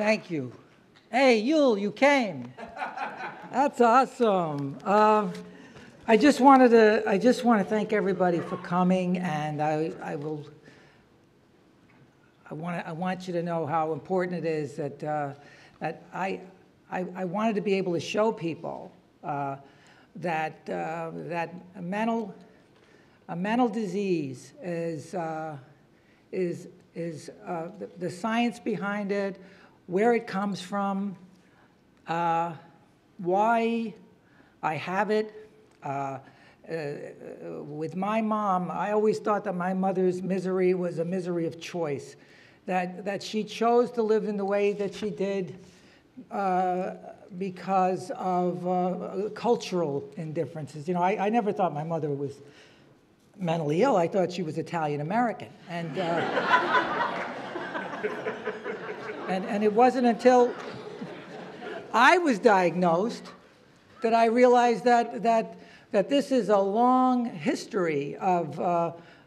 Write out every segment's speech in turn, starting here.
Thank you. Hey, Yul, you came. That's awesome. I just want to thank everybody for coming, and I want you to know how important it is that I wanted to be able to show people that a mental disease is the science behind it, where it comes from, why I have it. With my mom, I always thought that my mother's misery was a misery of choice, that she chose to live in the way that she did because of cultural indifferences. You know, I never thought my mother was mentally ill. I thought she was Italian American, and and it wasn't until I was diagnosed that I realized that this is a long history of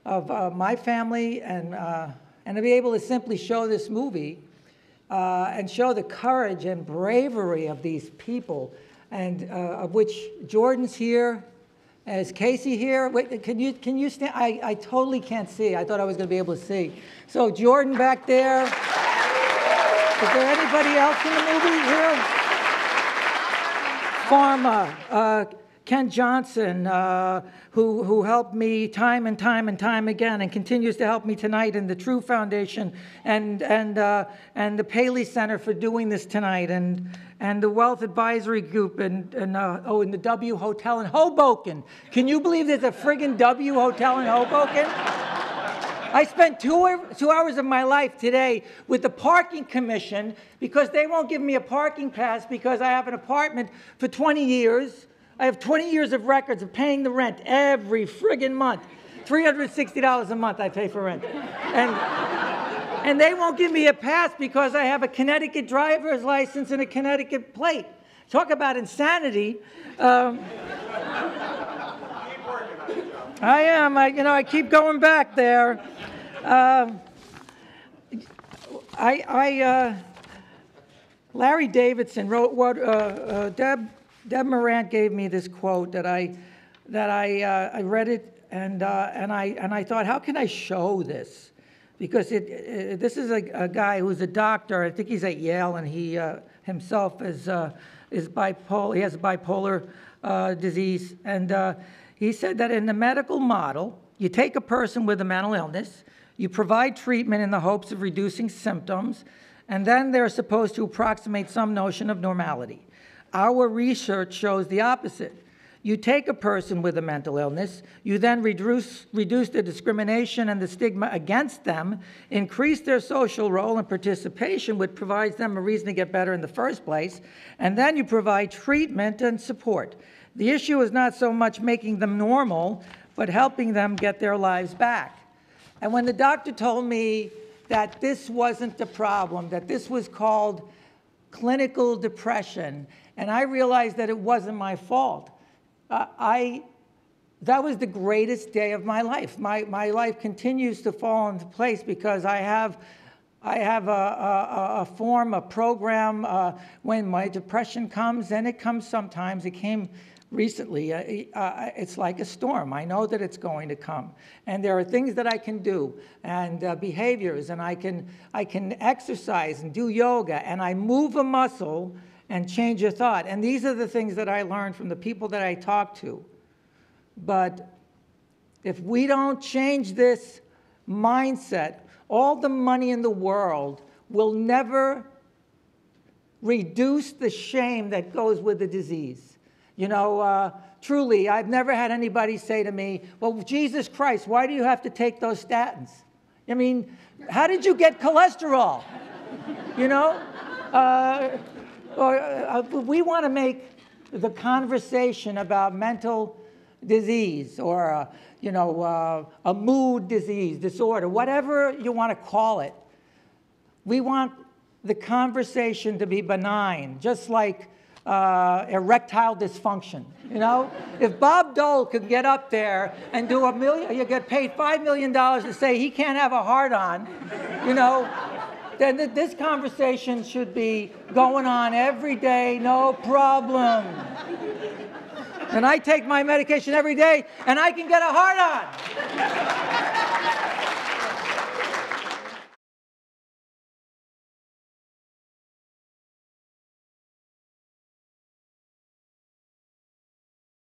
my family, and to be able to simply show this movie and show the courage and bravery of these people, and of which Jordan's here. Is Casey here? Wait, can you stand? I totally can't see. I thought I was going to be able to see. So Jordan back there. Is there anybody else in the movie here? Pharma, Ken Johnson, who helped me time and time again, and continues to help me tonight, in the True Foundation, and the Paley Center for doing this tonight, and the Wealth Advisory Group, and the W Hotel in Hoboken. Can you believe there's a friggin' W Hotel in Hoboken? I spent two hours of my life today with the parking commission because they won't give me a parking pass because I have an apartment for 20 years. I have 20 years of records of paying the rent every friggin' month. $360 a month I pay for rent. And they won't give me a pass because I have a Connecticut driver's license and a Connecticut plate. Talk about insanity. I am. I keep going back there. Larry Davidson wrote what Deb Morant gave me this quote that I read it, and I thought, how can I show this? Because this is a guy who's a doctor. I think he's at Yale, and he himself is bipolar. He has a bipolar disease, and he said that in the medical model, you take a person with a mental illness, you provide treatment in the hopes of reducing symptoms, and then they're supposed to approximate some notion of normality. Our research shows the opposite. You take a person with a mental illness, you then reduce the discrimination and the stigma against them, increase their social role and participation, which provides them a reason to get better in the first place, and then you provide treatment and support. The issue is not so much making them normal, but helping them get their lives back. And when the doctor told me that this wasn't the problem, that this was called clinical depression, and I realized that it wasn't my fault, that was the greatest day of my life. My life continues to fall into place because I have a form, a program when my depression comes, and it comes sometimes. It came recently. It's like a storm. I know that it's going to come, and there are things that I can do, and behaviors, and I can exercise and do yoga, and I move a muscle and change a thought. And these are the things that I learned from the people that I talk to. But if we don't change this mindset, all the money in the world will never reduce the shame that goes with the disease. You know, truly, I've never had anybody say to me, well, Jesus Christ, why do you have to take those statins? I mean, how did you get cholesterol? You know? We want to make the conversation about mental disease or, a mood disorder, whatever you want to call it. We want the conversation to be benign, just like erectile dysfunction. You know, if Bob Dole could get up there and do $1 million, you get paid $5 million to say he can't have a heart-on, then this conversation should be going on every day, no problem. And I take my medication every day, and I can get a heart on.